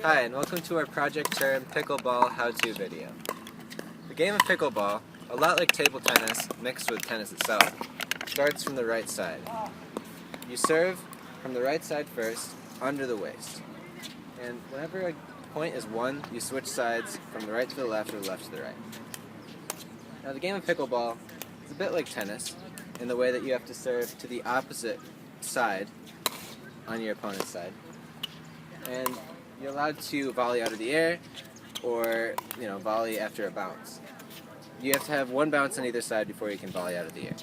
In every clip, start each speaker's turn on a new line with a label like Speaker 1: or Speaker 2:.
Speaker 1: Hi, and welcome to our Project Term Pickleball how-to video. The game of pickleball, a lot like table tennis mixed with tennis itself, starts from the right side. You serve from the right side first, under the waist. And whenever a point is won, you switch sides from the right to the left or the left to the right. Now the game of pickleball is a bit like tennis in the way that you have to serve to the opposite side on your opponent's side. And you're allowed to volley out of the air or, volley after a bounce. You have to have one bounce on either side before you can volley out of the air.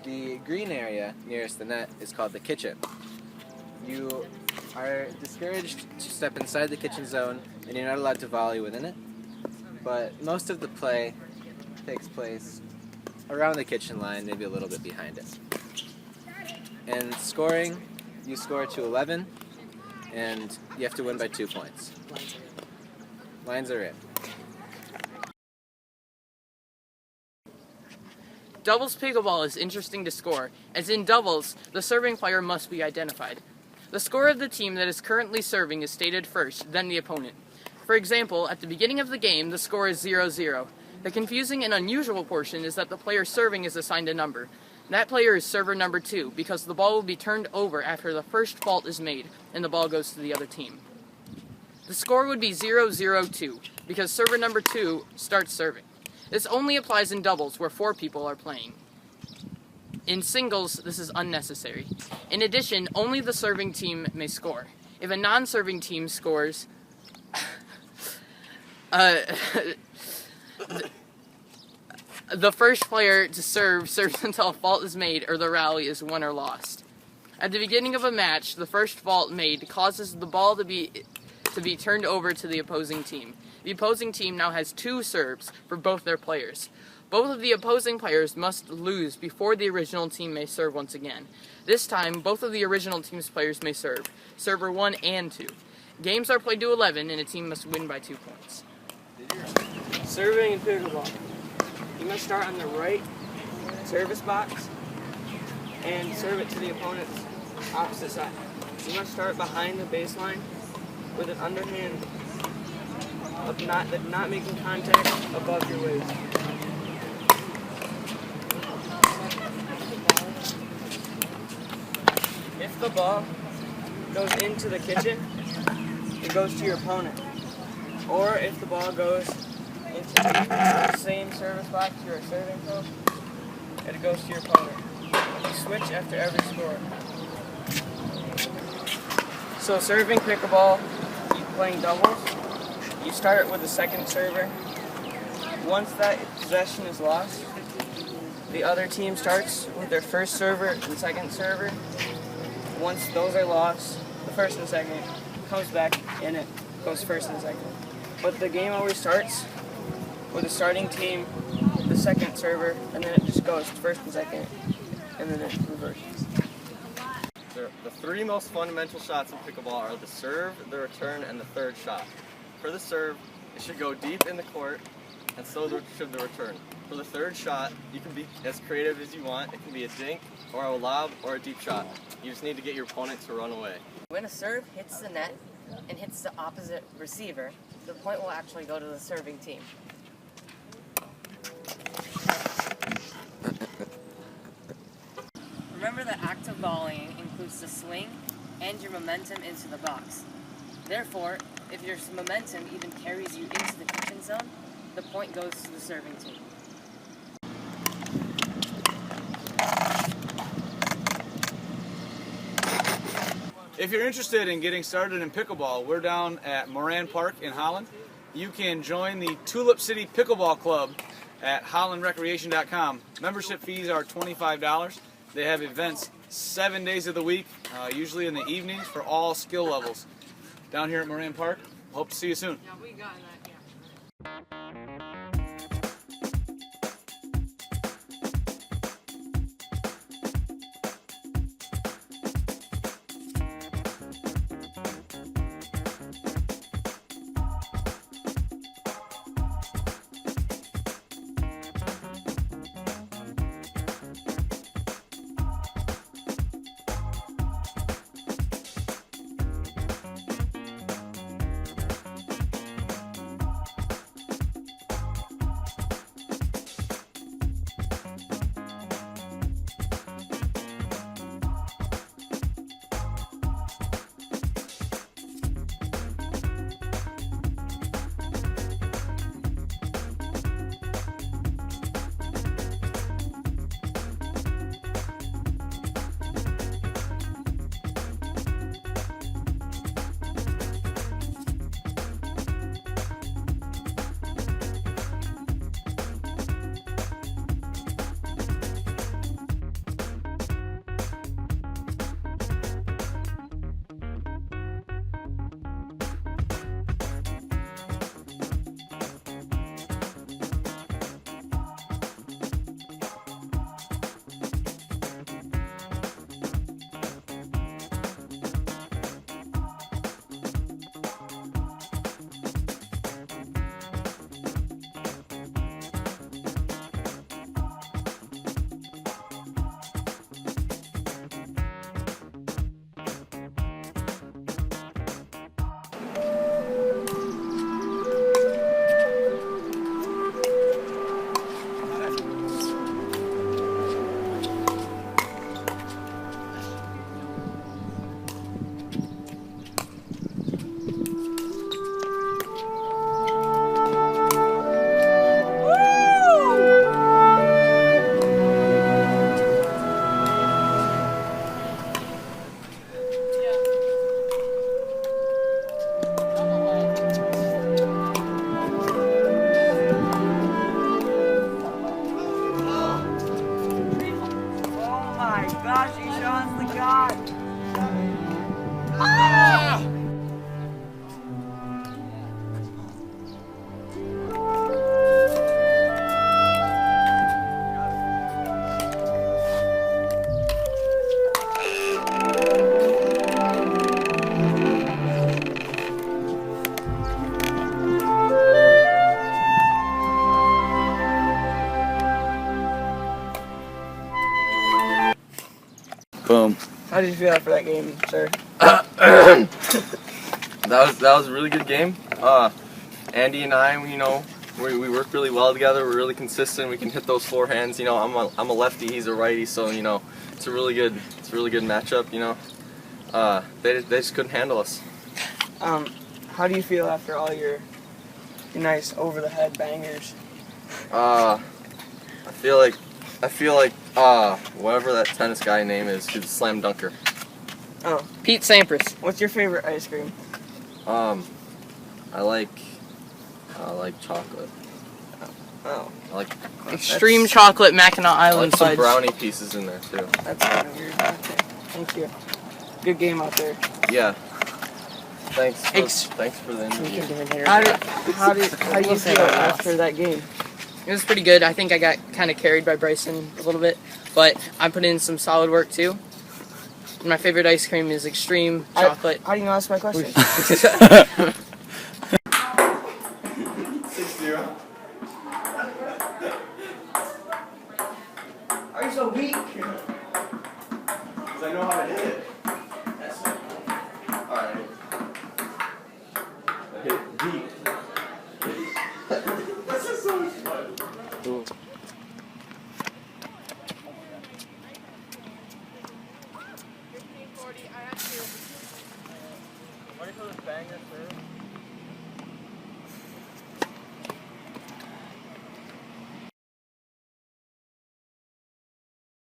Speaker 1: The green area nearest the net is called the kitchen. You are discouraged to step inside the kitchen zone and you're not allowed to volley within it, but most of the play takes place around the kitchen line, maybe a little bit behind it. And scoring, you score to 11, and you have to win by 2 points. Lines are in.
Speaker 2: Doubles pickleball is interesting to score, as in doubles, the serving player must be identified. The score of the team that is currently serving is stated first, then the opponent. For example, at the beginning of the game, the score is 0-0. The confusing and unusual portion is that the player serving is assigned a number. That player is server number 2, because the ball will be turned over after the first fault is made, and the ball goes to the other team. The score would be 0-0-2, because server number 2 starts serving. This only applies in doubles, where 4 people are playing. In singles, this is unnecessary. In addition, only the serving team may score. If a non-serving team scores, the first player to serves until a fault is made or the rally is won or lost. At the beginning of a match, the first fault made causes the ball to be turned over to the opposing team. The opposing team now has 2 serves for both their players. Both of the opposing players must lose before the original team may serve once again. This time, both of the original team's players may serve, server 1 and 2. Games are played to 11 and a team must win by 2 points.
Speaker 3: Serving in pickleball. You must start on the right service box and serve it to the opponent's opposite side. You must start behind the baseline with an underhand of not making contact above your waist. If the ball goes into the kitchen, it goes to your opponent. Or if the ball goes into the same service box you are serving from, it goes to your opponent. You switch after every score. So serving pickleball, you playing doubles, you start with the second server. Once that possession is lost, the other team starts with their first server and second server. Once those are lost, the first and second comes back and it goes first and second. But the game always starts with the starting team, the second server, and then it just goes first and second, and then it reverses.
Speaker 4: The 3 most fundamental shots in pickleball are the serve, the return, and the third shot. For the serve, it should go deep in the court, and so should the return. For the third shot, you can be as creative as you want. It can be a dink, or a lob, or a deep shot. You just need to get your opponent to run away.
Speaker 5: When a serve hits the net and hits the opposite receiver, the point will actually go to the serving team. Remember that active volleying includes the swing and your momentum into the box. Therefore, if your momentum even carries you into the kitchen zone, the point goes to the serving team.
Speaker 6: If you're interested in getting started in pickleball, we're down at Moran Park in Holland. You can join the Tulip City Pickleball Club at hollandrecreation.com. Membership fees are $25. They have events 7 days of the week, usually in the evenings for all skill levels. Down here at Moran Park, hope to see you soon.
Speaker 2: Yeah, we got that, yeah.
Speaker 3: How did you feel after that game, sir?
Speaker 4: That was a really good game. Andy and I, we work really well together. We're really consistent. We can hit those forehands. I'm a lefty. He's a righty. So it's a really good matchup. They just couldn't handle us.
Speaker 3: How do you feel after all your nice over the head bangers?
Speaker 4: I feel like whatever that tennis guy name is, he's a slam dunker.
Speaker 3: Oh,
Speaker 2: Pete Sampras.
Speaker 3: what's your favorite ice cream?
Speaker 4: I like chocolate.
Speaker 3: Oh,
Speaker 4: I like
Speaker 2: Extreme chocolate Mackinac
Speaker 4: I
Speaker 2: Island
Speaker 4: like some
Speaker 2: fudge.
Speaker 4: brownie pieces in there too.
Speaker 3: that's kind of weird. Okay, thank you. Good game out there.
Speaker 4: Yeah. Thanks for the interview.
Speaker 3: How do you feel after that game?
Speaker 2: It was pretty good. I think I got kind of carried by Bryson a little bit, but I put in some solid work too. And my favorite ice cream is extreme chocolate.
Speaker 3: How do you know that's my question?
Speaker 4: 6-0.
Speaker 3: Are you so weak?
Speaker 4: Because I know how to hit it. That's it. Alright. I hit it deep. This is so much fun.
Speaker 3: Ready for this banger, sir?